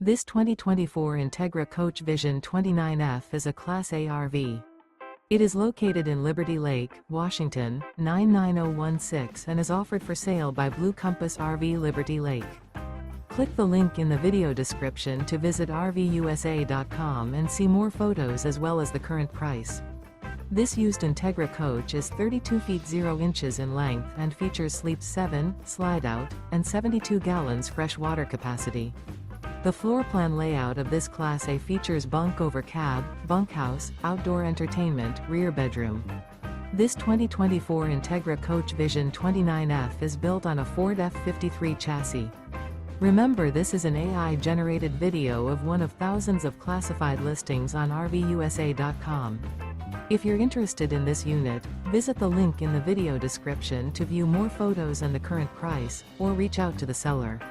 This 2024 Entegra Coach Vision 29F is a Class A RV. It is located in Liberty Lake, Washington, 99016 and is offered for sale by Blue Compass RV Liberty Lake. Click the link in the video description to visit RVUSA.com and see more photos as well as the current price. This used Entegra coach is 32 feet 0 inches in length and features sleeps 7, slide-out, and 72 gallons fresh water capacity. The floor plan layout of this Class A features bunk over cab, bunkhouse, outdoor entertainment, rear bedroom. This 2024 Entegra Coach Vision 29F is built on a Ford F53 chassis. Remember, this is an AI-generated video of one of thousands of classified listings on RVUSA.com. If you're interested in this unit, visit the link in the video description to view more photos and the current price, or reach out to the seller.